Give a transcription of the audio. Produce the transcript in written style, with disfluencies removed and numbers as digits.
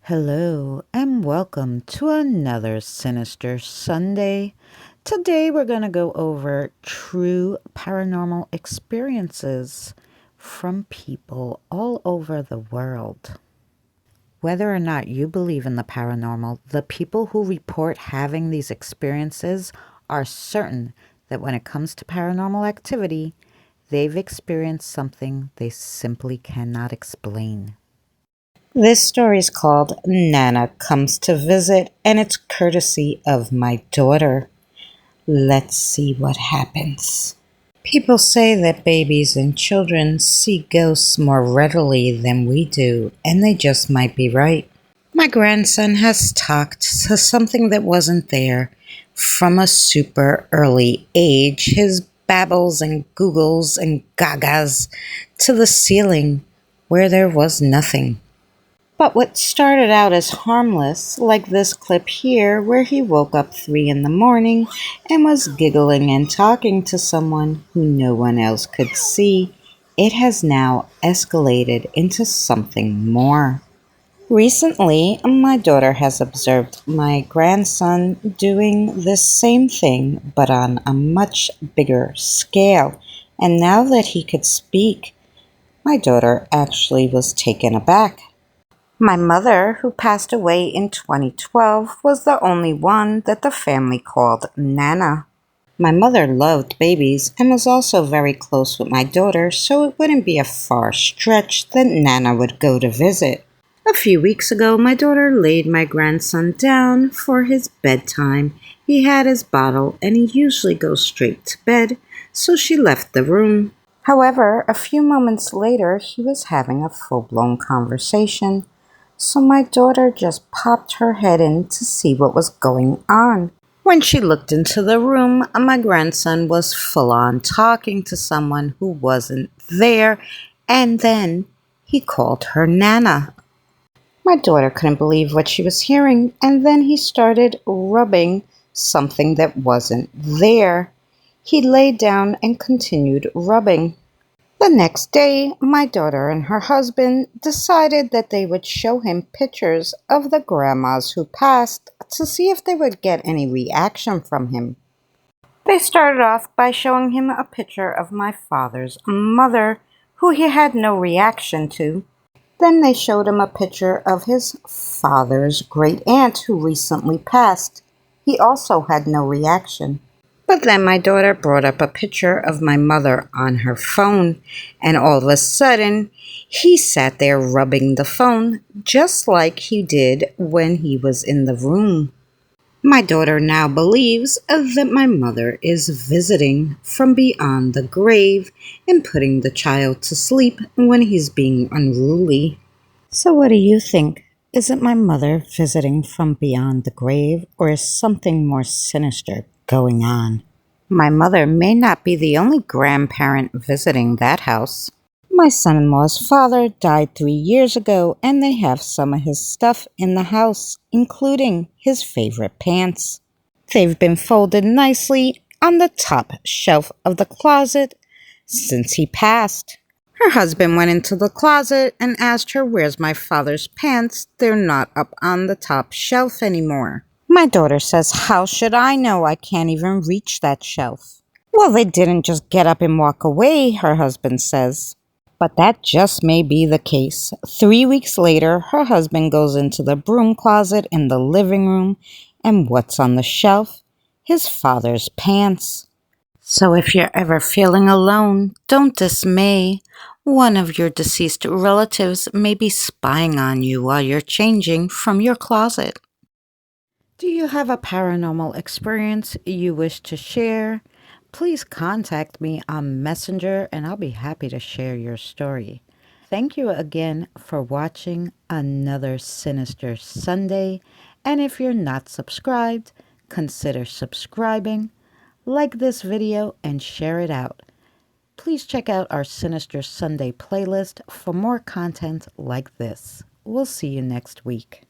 Hello and welcome to another Sinister Sunday. Today we're going to go over true paranormal experiences from people all over the world. Whether or not you believe in the paranormal, the people who report having these experiences are certain that when it comes to paranormal activity, they've experienced something they simply cannot explain. This story is called Nana Comes to Visit, and it's courtesy of my daughter. Let's see what happens. People say that babies and children see ghosts more readily than we do, and they just might be right. My grandson has talked to something that wasn't there from a super early age. His babbles and googles and gagas to the ceiling where there was nothing. But what started out as harmless, like this clip here where he woke up 3 in the morning and was giggling and talking to someone who no one else could see, it has now escalated into something more. Recently, my daughter has observed my grandson doing this same thing but on a much bigger scale, and now that he could speak, my daughter actually was taken aback. My mother, who passed away in 2012, was the only one that the family called Nana. My mother loved babies and was also very close with my daughter, so it wouldn't be a far stretch that Nana would go to visit. A few weeks ago, my daughter laid my grandson down for his bedtime. He had his bottle and he usually goes straight to bed, so she left the room. However, a few moments later, he was having a full-blown conversation. So my daughter just popped her head in to see what was going on. When she looked into the room, my grandson was full on talking to someone who wasn't there, and then he called her Nana. My daughter couldn't believe what she was hearing, and then he started rubbing something that wasn't there. He laid down and continued rubbing. The next day, my daughter and her husband decided that they would show him pictures of the grandmas who passed to see if they would get any reaction from him. They started off by showing him a picture of my father's mother, who he had no reaction to. Then they showed him a picture of his father's great aunt who recently passed. He also had no reaction. But then my daughter brought up a picture of my mother on her phone, and all of a sudden, he sat there rubbing the phone just like he did when he was in the room. My daughter now believes that my mother is visiting from beyond the grave and putting the child to sleep when he's being unruly. So what do you think? Is it my mother visiting from beyond the grave, or is something more sinister going on? My mother may not be the only grandparent visiting that house. My son-in-law's father died 3 years ago, and they have some of his stuff in the house, including his favorite pants. They've been folded nicely on the top shelf of the closet since he passed. Her husband went into the closet and asked her, "Where's my father's pants? They're not up on the top shelf anymore." My daughter says, "How should I know? I can't even reach that shelf." "Well, they didn't just get up and walk away," her husband says. But that just may be the case. 3 weeks later, her husband goes into the broom closet in the living room, and what's on the shelf? His father's pants. So if you're ever feeling alone, don't dismay. One of your deceased relatives may be spying on you while you're changing from your closet. Do you have a paranormal experience you wish to share? Please contact me on Messenger and I'll be happy to share your story. Thank you again for watching another Sinister Sunday. And if you're not subscribed, consider subscribing, like this video, and share it out. Please check out our Sinister Sunday playlist for more content like this. We'll see you next week.